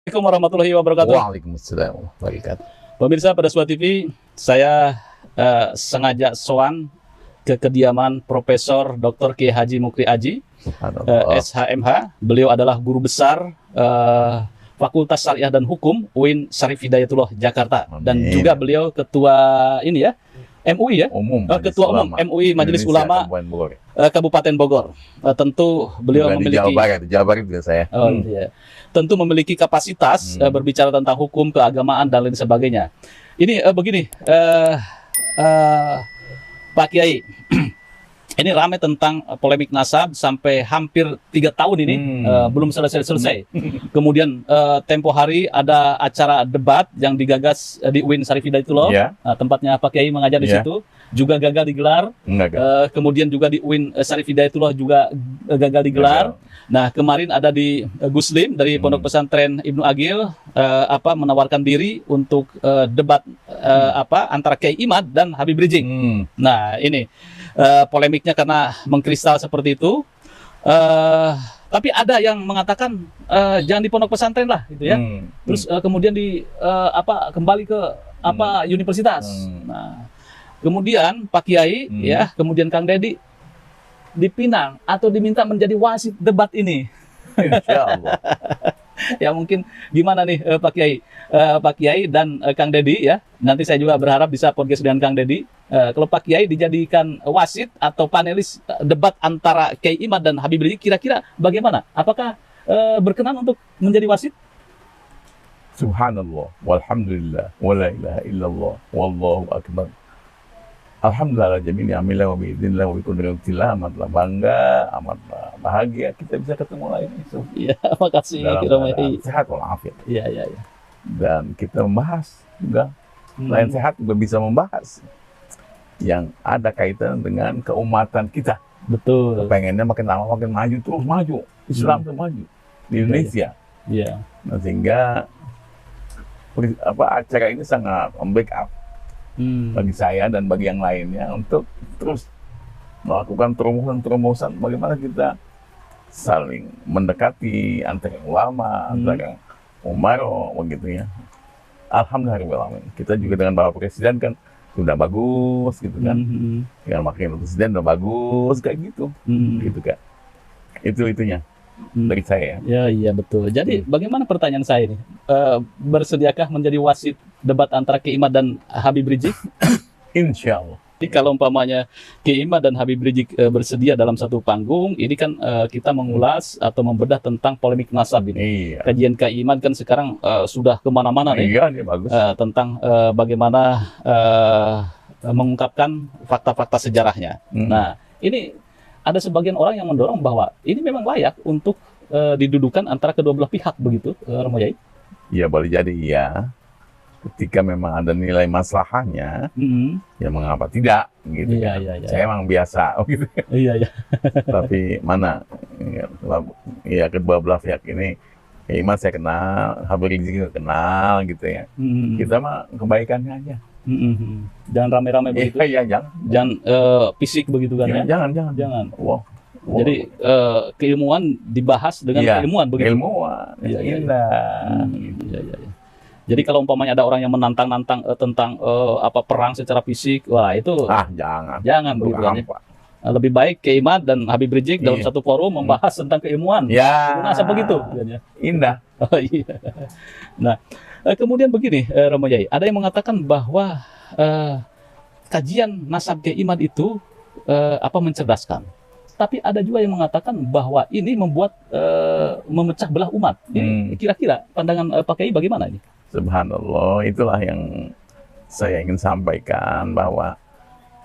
Assalamualaikum warahmatullahi wabarakatuh. Waalaikumsalam warahmatullahi wabarakatuh. Pemirsa pada Suara TV, saya sengaja soan ke kediaman Profesor Dr. Kiai Haji Mukri Aji, Subhanallah. SHMH. Beliau adalah guru besar Fakultas Syariah dan Hukum UIN Syarif Hidayatullah Jakarta. Dan Amin. juga beliau ketua ini ya, MUI ya, ketua umum MUI Majelis Ulama Kabupaten Bogor. Tentu beliau Bukan memiliki di Jawa Barat juga saya. iya. Tentu memiliki kapasitas berbicara tentang hukum, keagamaan dan lain sebagainya. Ini begini, Pak Kiai, ini ramai tentang polemik nasab sampai hampir 3 tahun ini belum selesai. Kemudian tempo hari ada acara debat yang digagas di UIN Syarif Hidayatullah, tempatnya Pak Kiai mengajar di situ, juga gagal digelar. Kemudian juga di UIN Syarif Hidayatullah juga gagal digelar. Nah, kemarin ada di Guslim dari Pondok Pesantren Ibnu Agil menawarkan diri untuk debat antara Kiai Imad dan Habib Rizik. Nah, ini polemiknya karena mengkristal seperti itu. Tapi ada yang mengatakan jangan di pondok pesantren lah, gitu ya. Terus kemudian kembali ke universitas. Nah, kemudian Pak Kiai ya, kemudian Kang Deddy dipinang atau diminta menjadi wasit debat ini. Insyaallah. Ya mungkin gimana nih Pak Kiai dan Kang Deddy ya. Nanti saya juga berharap bisa podcast dengan Kang Deddy. Kalau Pak Kiai dijadikan wasit atau panelis debat antara Kiai Imad dan Habib Rizik, kira-kira bagaimana? Apakah berkenan untuk menjadi wasit? Subhanallah, walhamdulillah, wala ilaha illallah, wallahu akbar. Alhamdulillah jamil ni'amillah wa bi'idznillah wa biqudratillah, amatlah bangga, amatlah bahagia kita bisa ketemu lagi. Iya, makasih dalam sehat walafiat. Iya. Dan kita membahas juga selain sehat juga bisa membahas yang ada kaitan dengan keumatan kita. Betul. Pengennya makin lama makin maju, terus maju. Islam terus maju di Indonesia. Iya. Nah, sehingga acara ini sangat membackup bagi saya dan bagi yang lainnya untuk terus melakukan terobosan-terobosan bagaimana kita saling mendekati antara ulama, antara umaro, begitu ya. Alhamdulillah, kita juga dengan Bapak Presiden kan sudah bagus gitu kan, dengan Wakil Presiden udah bagus kayak gitu, gitu kan. Itunya dari saya. Ya, iya betul. Jadi bagaimana pertanyaan saya ini? Bersediakah menjadi wasit debat antara Kiai Imad dan Habib Rizik? Insya Allah. Jadi kalau umpamanya Kiai Imad dan Habib Rizik bersedia dalam satu panggung, ini kan kita mengulas atau membedah tentang polemik nasab ini. Iya. Kajian Kiai Imad kan sekarang sudah kemana-mana nih. Iya, dia bagus. Tentang bagaimana mengungkapkan fakta-fakta sejarahnya. Nah, ini ada sebagian orang yang mendorong bahwa ini memang layak untuk didudukan antara kedua belah pihak, begitu, Romo Yai? Iya, boleh jadi ya. Ketika memang ada nilai maslahahnya, ya mengapa tidak? Gitu Iya, kan. iya. Saya emang biasa, gitu. Iya. Tapi mana? Ya kedua belah pihak ini, Imam saya kenal, Habib Rizik juga kenal, gitu ya. Kita mah kebaikannya aja. Jangan rame-rame begitu. Iya, Jangan fisik begitu kan ya? Jangan. Wow. Jadi keilmuan dibahas dengan keilmuan begitu. Ilmuwan. Iya. Indah. Iya. Jadi kalau umpamanya ada orang yang menantang-nantang tentang perang secara fisik, wah itu jangan begitu kan. Lebih baik Kiai Imad dan Habib Rizik dalam satu forum membahas tentang keilmuan. Ya. Masa begitu kan ya? Indah. Oh iya. Nah, kemudian begini, Romo Yai, ada yang mengatakan bahwa kajian nasab Kiai Imad itu mencerdaskan. Tapi ada juga yang mengatakan bahwa ini membuat memecah belah umat. Ini kira-kira pandangan Pak Kiai bagaimana ini? Subhanallah, itulah yang saya ingin sampaikan, bahwa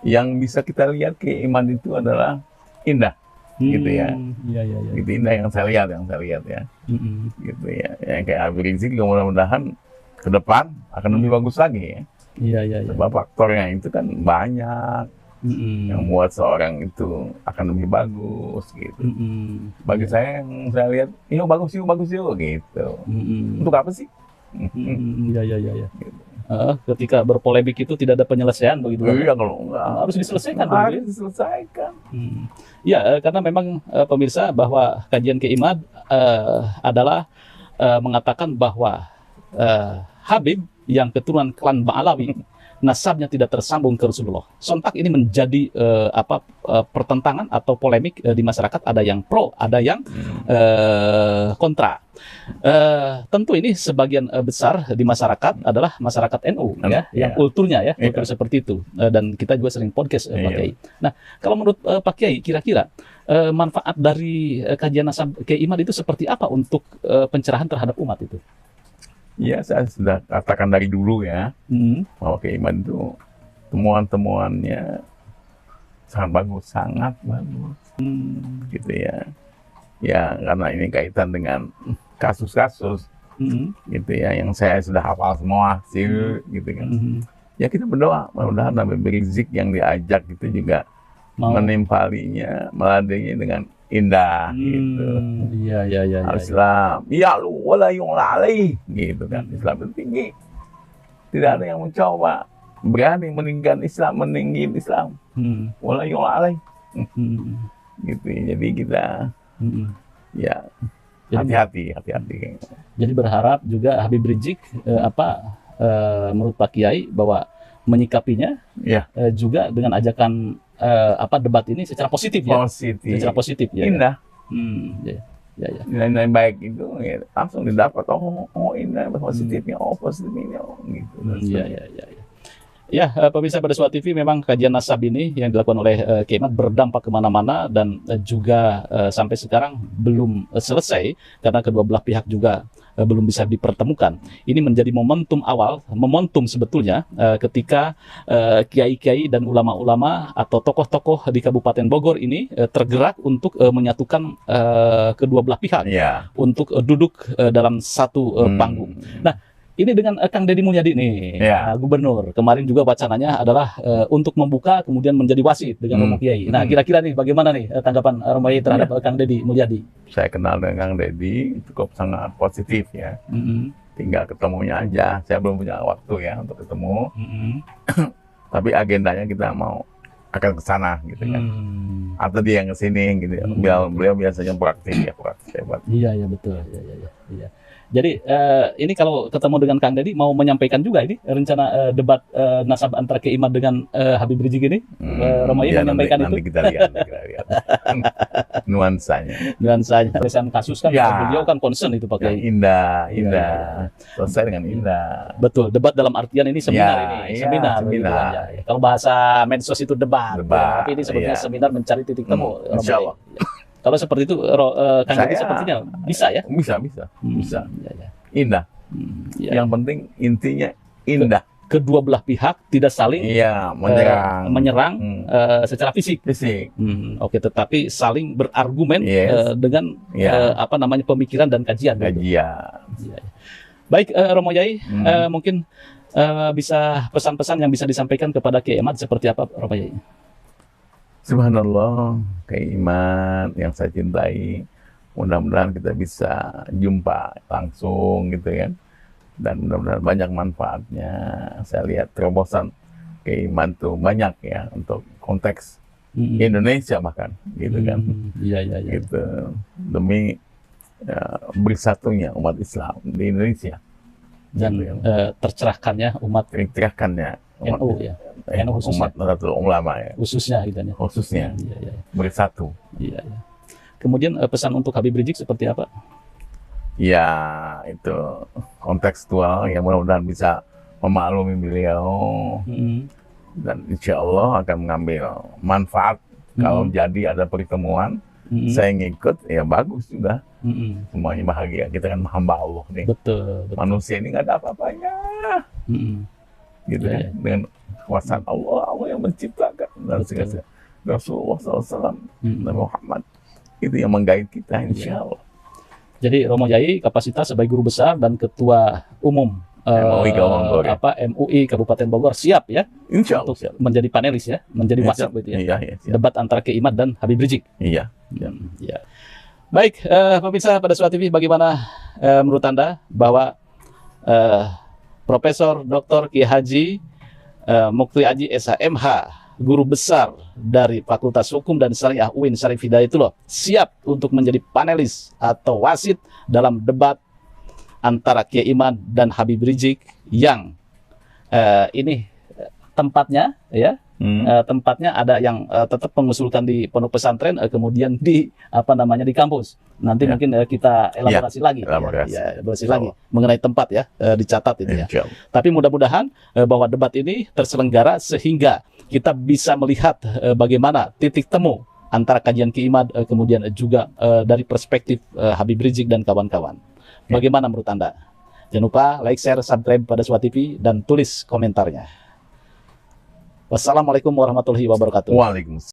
yang bisa kita lihat Kiai Imad itu adalah indah, gitu ya. Iya. Itu indah yang saya lihat ya. Gitu ya. Yang kayak Habib Rizik mudah-mudahan ke depan akan lebih bagus lagi ya. Iya. Sebab faktornya itu kan banyak yang membuat seorang itu akan lebih bagus gitu. Bagi saya yang saya lihat, bagus yuk gitu. Untuk apa sih? Iya. Ketika berpolemik itu tidak ada penyelesaian begitu kan? Iya, kalau enggak harus diselesaikan. Harus diselesaikan. Ya, karena memang pemirsa bahwa kajian Kiai Imad adalah mengatakan bahwa Habib yang keturunan klan Ba'alawi nasabnya tidak tersambung ke Rasulullah. Sontak ini menjadi pertentangan atau polemik di masyarakat. Ada yang pro, ada yang kontra. Tentu ini sebagian besar di masyarakat adalah masyarakat NU ya, yang kulturnya ya, kultur seperti itu. Dan kita juga sering podcast Pak Kiai. Nah, kalau menurut Pak Kiai, kira-kira manfaat dari kajian nasab Kiai Imad itu seperti apa untuk pencerahan terhadap umat itu? Ya, saya sudah katakan dari dulu ya, bahwa Kiai Imad itu temuan-temuannya sangat bagus, gitu ya. Ya, karena ini kaitan dengan kasus-kasus, gitu ya, yang saya sudah hafal semua, gitu kan. Ya, kita berdoa, mudah-mudahan Habib Rizik yang diajak itu juga menimpalinya, meladainya dengan indah, gitu. Iya. Islam, ya lu wala yu'la alaih, gitu kan. Islam itu tinggi. Tidak ada yang mencoba berani meninggikan Islam, meninggiin Islam. Wala yu'la alaih. Gitu. Jadi kita ya hati-hati. Jadi berharap juga Habib Rizik menurut Pak Kiai bahwa menyikapinya juga dengan ajakan debat ini secara positif ya. Secara positif ya. Indah. Ya. Nilai-nilai baik itu ya, langsung didapat. Oh indah positifnya, positifnya gitu. Iya. Ya, pemirsa pada Suara TV, memang kajian nasab ini yang dilakukan oleh Kiai Imad berdampak kemana-mana dan juga sampai sekarang belum selesai karena kedua belah pihak juga belum bisa dipertemukan. Ini menjadi momentum sebetulnya ketika kiai-kiai dan ulama-ulama atau tokoh-tokoh di Kabupaten Bogor ini tergerak untuk menyatukan kedua belah pihak untuk duduk dalam satu panggung. Nah, ini dengan Kang Deddy Mulyadi nih, gubernur. Kemarin juga wacananya adalah untuk membuka kemudian menjadi wasit dengan Romo Kiai. Nah, kira-kira nih bagaimana nih tanggapan Romo Kiai terhadap Kang Deddy Mulyadi? Saya kenal dengan Kang Deddy cukup sangat positif ya. Tinggal ketemunya aja. Saya belum punya waktu ya untuk ketemu. Tapi agendanya kita akan ke sana gitu kan. Atau dia yang ke sini gitu. Beliau biasanya proaktif hebat. Iya, betul. Iya. Jadi ini kalau ketemu dengan Kang Deddy mau menyampaikan juga ini rencana debat nasab antara Kiai Imad dengan Habib Rizik ini, Romo Kiai menyampaikan nanti itu. kita lihat. Nuansanya. Penyelesaian kasus kan beliau kan concern itu Pak Kiai. Indah. Selesai dengan indah. Betul, debat dalam artian ini seminar seminar. Gitu aja. Kalau bahasa medsos itu debat. Tapi ini sebetulnya seminar mencari titik temu. Insya Allah. Kalau seperti itu, Kang Deddy sepertinya bisa ya? Bisa. Indah. Yang penting intinya indah. Kedua belah pihak tidak saling menyerang secara fisik. Oke, tetapi saling berargumen dengan pemikiran dan kajian. Baik, Romo Yai, mungkin bisa pesan-pesan yang bisa disampaikan kepada Kiai Imad seperti apa, Romo Yai? Subhanallah, Kiai Imad yang saya cintai, mudah-mudahan kita bisa jumpa langsung gitu kan, dan mudah-mudahan banyak manfaatnya. Saya lihat terobosan Kiai Imad tuh banyak ya untuk konteks Indonesia bahkan gitu kan. Iya. Gitu demi bersatunya umat Islam di Indonesia dan gitu, tercerahkannya umat NU ya. NU khususnya. Umat Nahdlatul Ulama ya. Khususnya. Iya. Bersatu. Iya. Kemudian pesan untuk Habib Rizik seperti apa? Ya, itu kontekstual ya, mudah-mudahan bisa memaklumi beliau dan insya Allah akan mengambil manfaat. Kalau jadi ada pertemuan, saya ngikut, ya bagus juga. Semuanya bahagia. Kita kan hamba Allah nih. Betul. Manusia ini nggak ada apa-apanya. Gitu ya. Dengan kekuasaan Allah yang menciptakan dan segala Rasulullah SAW, Nabi Muhammad itu yang menggait kita insya Allah. Jadi Romo Yai kapasitas sebagai guru besar dan ketua umum MUI Kabupaten Bogor siap ya untuk menjadi panelis ya, menjadi wasit begitu ya. Debat antara Kiai Imad dan Habib Rizik. Iya. Baik, pemirsa pada Suara TV, bagaimana menurut Anda bahwa Profesor Dr. Kiai Haji Mukti Aji SHMH, guru besar dari Fakultas Hukum dan Syariah UIN Syarif Hidayatullah, siap untuk menjadi panelis atau wasit dalam debat antara Kiai Imad dan Habib Rizik yang ini tempatnya ya. Tempatnya ada yang tetap mengusulkan di pondok pesantren, kemudian di di kampus. Nanti mungkin kita elaborasi lagi, elaborasi lagi mengenai tempat ya, dicatat itu ya. Tapi mudah-mudahan bahwa debat ini terselenggara sehingga kita bisa melihat bagaimana titik temu antara kajian Kiai Imad, kemudian juga dari perspektif Habib Rizik dan kawan-kawan. Bagaimana menurut Anda? Jangan lupa like, share, subscribe pada Suara TV dan tulis komentarnya. Wassalamualaikum warahmatullahi wabarakatuh. Waalaikumsalam.